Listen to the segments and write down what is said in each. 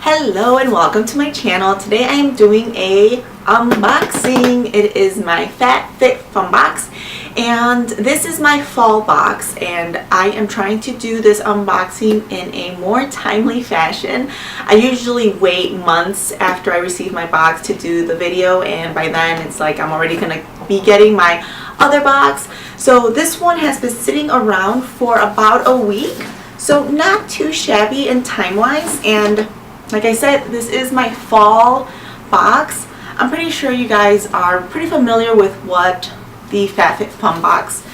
Hello and welcome to my channel. Today I am doing a unboxing. It is my FabFitFun box and this is my fall box, and I am trying to do this unboxing in a more timely fashion. I usually wait months after I receive my box to do the video, and by then it's like I'm already gonna be getting my other box. So this one has been sitting around for about a week, so not too shabby in time-wise. And like I said, this is my fall box. I'm pretty sure you guys are pretty familiar with what the FabFitFun box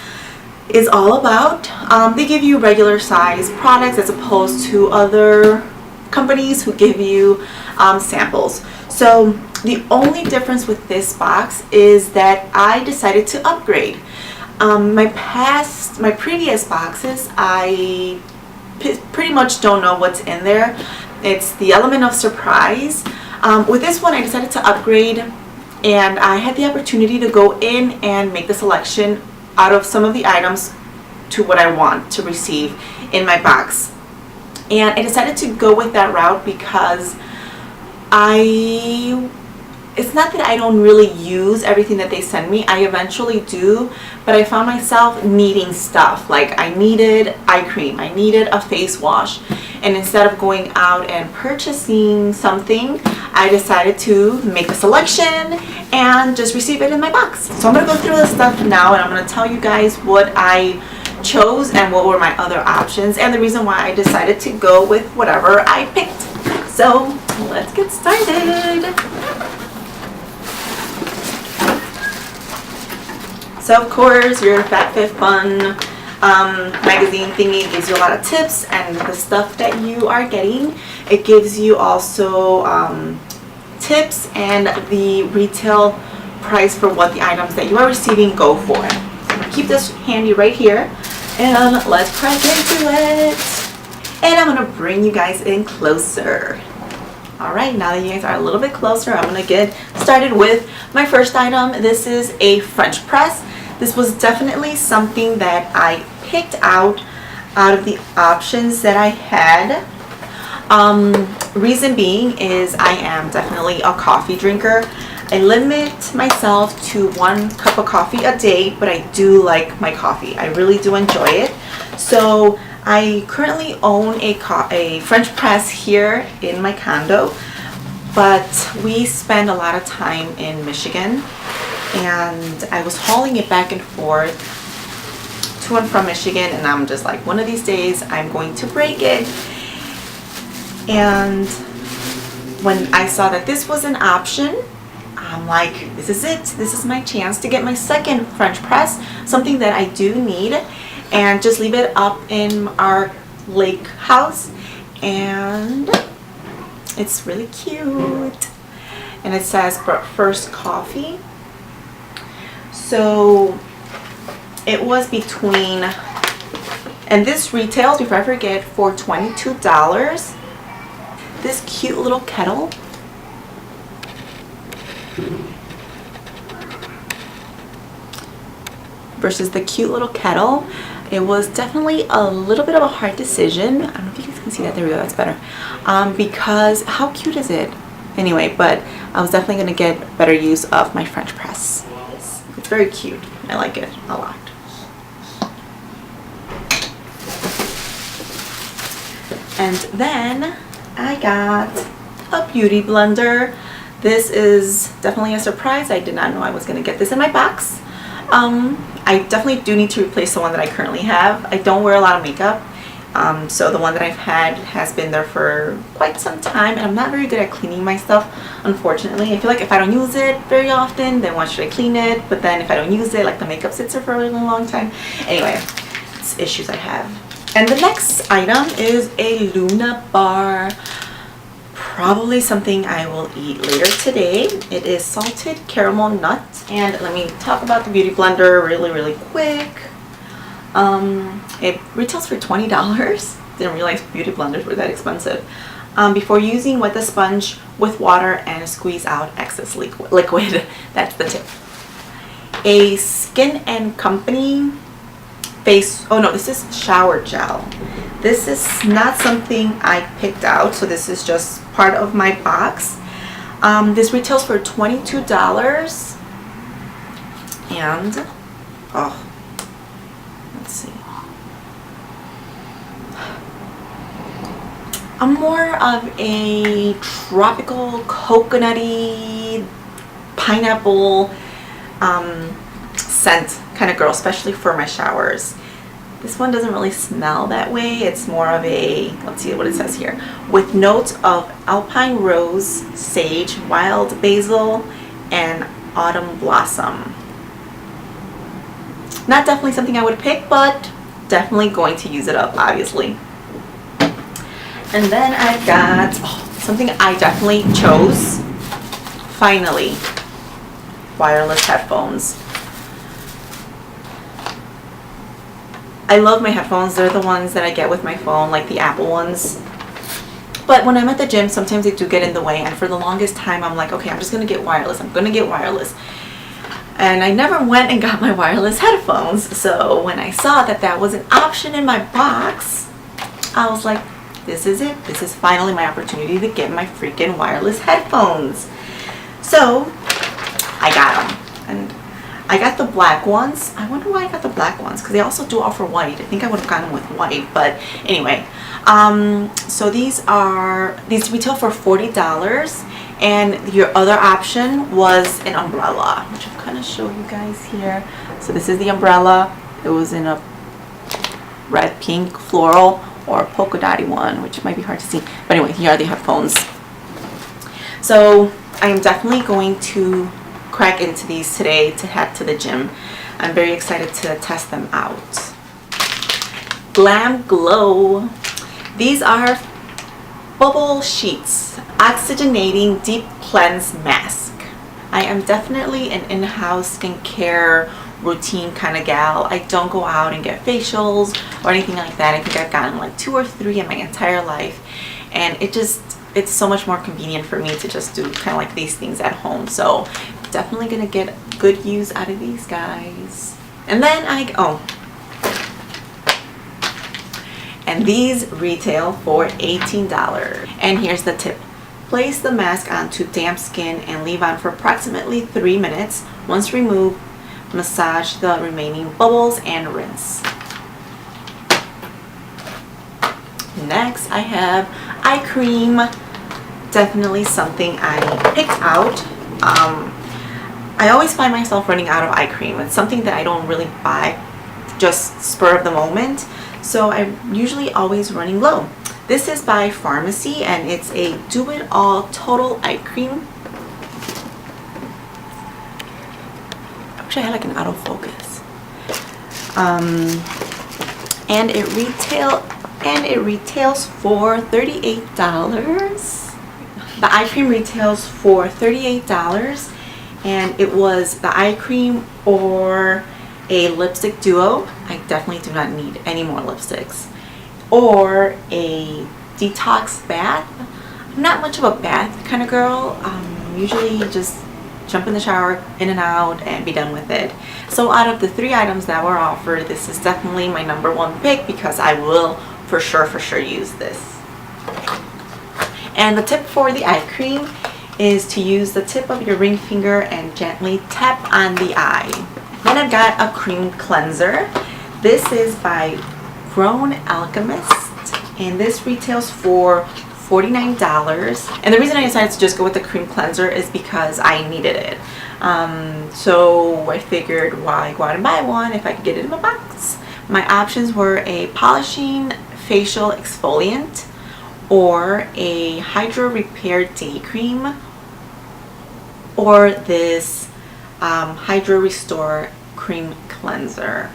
is all about. They give you regular size products as opposed to other companies who give you samples. So the only difference with this box is that I decided to upgrade. My previous boxes, I pretty much don't know what's in there. It's the element of surprise. With this one I decided to upgrade, and I had the opportunity to go in and make the selection out of some of the items to what I want to receive in my box. And I decided to go with that route because it's not that I don't really use everything that they send me. I eventually do, but I found myself needing stuff. Like I needed eye cream, I needed a face wash, and instead of going out and purchasing something, I decided to make a selection and just receive it in my box. So I'm gonna go through the stuff now, and I'm gonna tell you guys what I chose and what were my other options and the reason why I decided to go with whatever I picked. So let's get started. So of course your FabFitFun magazine thingy gives you a lot of tips and the stuff that you are getting. It gives you also tips and the retail price for what the items that you are receiving go for. So I'm going to keep this handy right here and let's crack into it. And I'm going to bring you guys in closer. Alright, now that you guys are a little bit closer, I'm going to get started with my first item. This is a French press. This was definitely something that I picked out of the options that I had. Reason being is I am definitely a coffee drinker. I limit myself to 1 cup of coffee a day, but I do like my coffee. I really do enjoy it. So I currently own a French press here in my condo, but we spend a lot of time in Michigan, and I was hauling it back and forth to and from Michigan, and I'm just like, one of these days I'm going to break it. And when I saw that this was an option, I'm like, this is it. This is my chance to get my second French press, something that I do need, and just leave it up in our lake house. And it's really cute. And it says first coffee. So it was between, and this retails, before I forget, for $22. This cute little kettle. Versus the cute little kettle. It was definitely a little bit of a hard decision. I don't know if you guys can see that. There we go, that's better. Because how cute is it? Anyway, but I was definitely going to get better use of my French press. It's very cute. I like it a lot. And then I got a beauty blender. This is definitely a surprise. I did not know I was going to get this in my box. I definitely do need to replace the one that I currently have. I don't wear a lot of makeup, so the one that I've had has been there for quite some time, and I'm not very good at cleaning my stuff, unfortunately. I feel like if I don't use it very often, then why should I clean it? But then if I don't use it, like the makeup sits there for a really long time. Anyway, it's issues I have. And the next item is a Luna bar. Probably something I will eat later today. It is salted caramel nuts, and let me talk about the beauty blender really quick. It retails for $20. Didn't realize beauty blenders were that expensive. Before using, wet the sponge with water and squeeze out excess liquid. That's the tip. A Skin and Company face, oh no, this is shower gel. This is not something I picked out, so this is just part of my box. This retails for $22. And, oh, let's see. I'm more of a tropical, coconutty, pineapple scent kind of girl, especially for my showers. This one doesn't really smell that way. It's more of a, let's see what it says here, with notes of alpine rose, sage, wild basil, and autumn blossom. Not definitely something I would pick, but definitely going to use it up, obviously. And then I've got something I definitely chose. Finally, wireless headphones. I love my headphones. They're the ones that I get with my phone, like the Apple ones. But when I'm at the gym, sometimes they do get in the way. And for the longest time, I'm like, okay, I'm just going to get wireless. I'm going to get wireless. And I never went and got my wireless headphones. So when I saw that that was an option in my box, I was like, this is it. This is finally my opportunity to get my freaking wireless headphones. So I got them. And I got the black ones. I wonder why I got the black ones, because they also do offer white. I think I would have gotten them with white, but anyway. So these retail for $40, and your other option was an umbrella, which I'll kind of show you guys here. So this is the umbrella. It was in a red, pink, floral, or polka dotty one, which might be hard to see. But anyway, here are the headphones. So I am definitely going to crack into these today to head to the gym. I'm very excited to test them out. Glam Glow. These are bubble sheets, oxygenating deep cleanse mask. I am definitely an in-house skincare routine kind of gal. I don't go out and get facials or anything like that. I think I've gotten like 2 or 3 in my entire life, and it's so much more convenient for me to just do kind of like these things at home. So definitely gonna get good use out of these guys. And then and these retail for $18. And here's the tip. Place the mask onto damp skin and leave on for approximately 3 minutes. Once removed, massage the remaining bubbles and rinse. Next, I have eye cream. Definitely something I picked out. I always find myself running out of eye cream. It's something that I don't really buy, just spur of the moment. So I'm usually always running low. This is by Pharmacy, and it's a do-it-all total eye cream. I wish I had like an autofocus. And it retails for $38. The eye cream retails for $38, and it was the eye cream or a lipstick duo. I definitely do not need any more lipsticks. Or a detox bath. I'm not much of a bath kind of girl. Usually just jump in the shower, in and out, and be done with it. So out of the 3 items that were offered, this is definitely my #1 pick, because I will for sure use this. And the tip for the eye cream is to use the tip of your ring finger and gently tap on the eye. Then I've got a cream cleanser. This is by Grown Alchemist, and this retails for $49. And the reason I decided to just go with the cream cleanser is because I needed it. So I figured, why go out and buy one if I could get it in my box? My options were a polishing facial exfoliant, or a Hydro Repair Day Cream, or this Hydro Restore Cream Cleanser.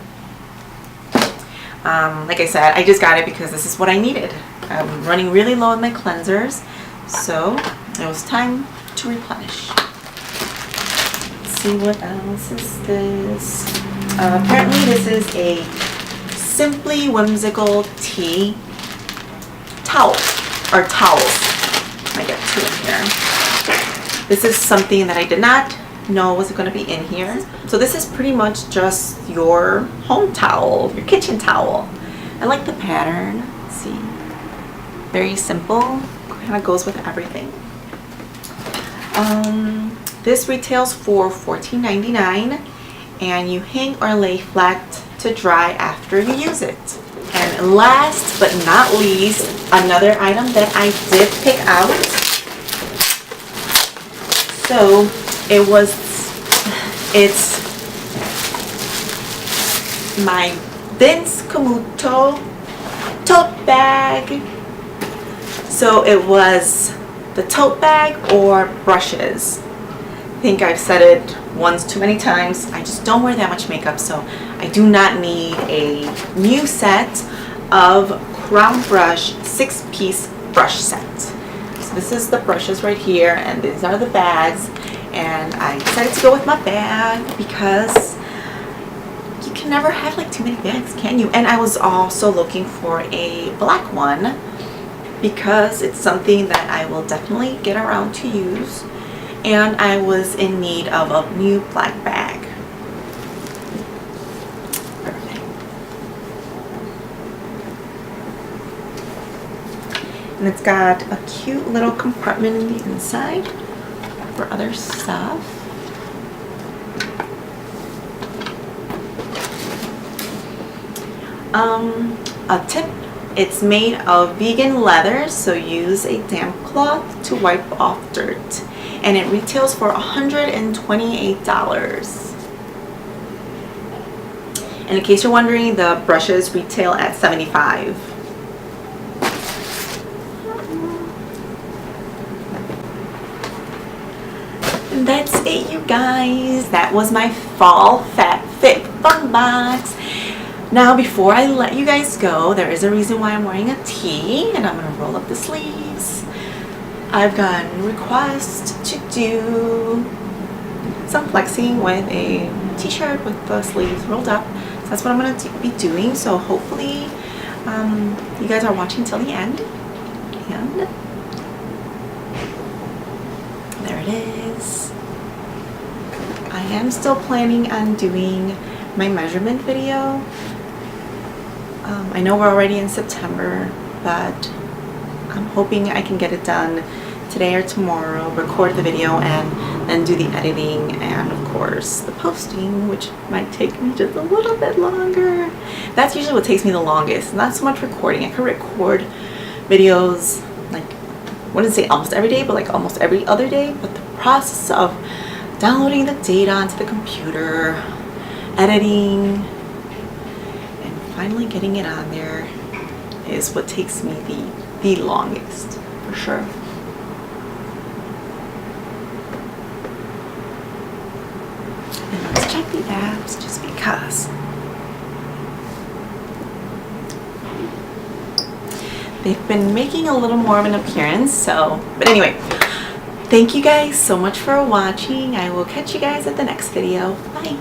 Like I said, I just got it because this is what I needed. I'm running really low on my cleansers, so it was time to replenish. Let's see, what else is this? Apparently this is a Simply Whimsical Tea towel, or towels. I get 2 in here. This is something that I did not know was going to be in here. So this is pretty much just your home towel, your kitchen towel. I like the pattern. It's see. Very simple, kind of goes with everything. This retails for $14.99, and you hang or lay flat to dry after you use it. And last but not least, another item that I did pick out. So it's my Vince Camuto tote bag. So it was the tote bag or brushes. I think I've said it once too many times. I just don't wear that much makeup, so I do not need a new set of Crown Brush 6-piece brush set. So this is the brushes right here, and these are the bags. And I decided to go with my bag because you can never have like too many bags, can you? And I was also looking for a black one because it's something that I will definitely get around to use. And I was in need of a new black bag. Perfect. And it's got a cute little compartment in the inside for other stuff. A tip, it's made of vegan leather, so use a damp cloth to wipe off dirt. And it retails for $128. And in case you're wondering, the brushes retail at $75. And that's it, you guys. That was my Fall FabFitFun box. Now, before I let you guys go, there is a reason why I'm wearing a tee, and I'm going to roll up the sleeves. I've gotten requests to do some flexing with a t-shirt with the sleeves rolled up. So that's what I'm going to be doing. So hopefully you guys are watching till the end. And there it is. I am still planning on doing my measurement video. I know we're already in September, but I'm hoping I can get it done today or tomorrow, record the video, and then do the editing and of course the posting, which might take me just a little bit longer. That's usually what takes me the longest, not so much recording. I could record videos like, I wouldn't say almost every day, but like almost every other day, but the process of downloading the data onto the computer, editing, and finally getting it on there is what takes me the longest, for sure. And let's check the abs just because. They've been making a little more of an appearance, so, but anyway, thank you guys so much for watching. I will catch you guys at the next video. Bye.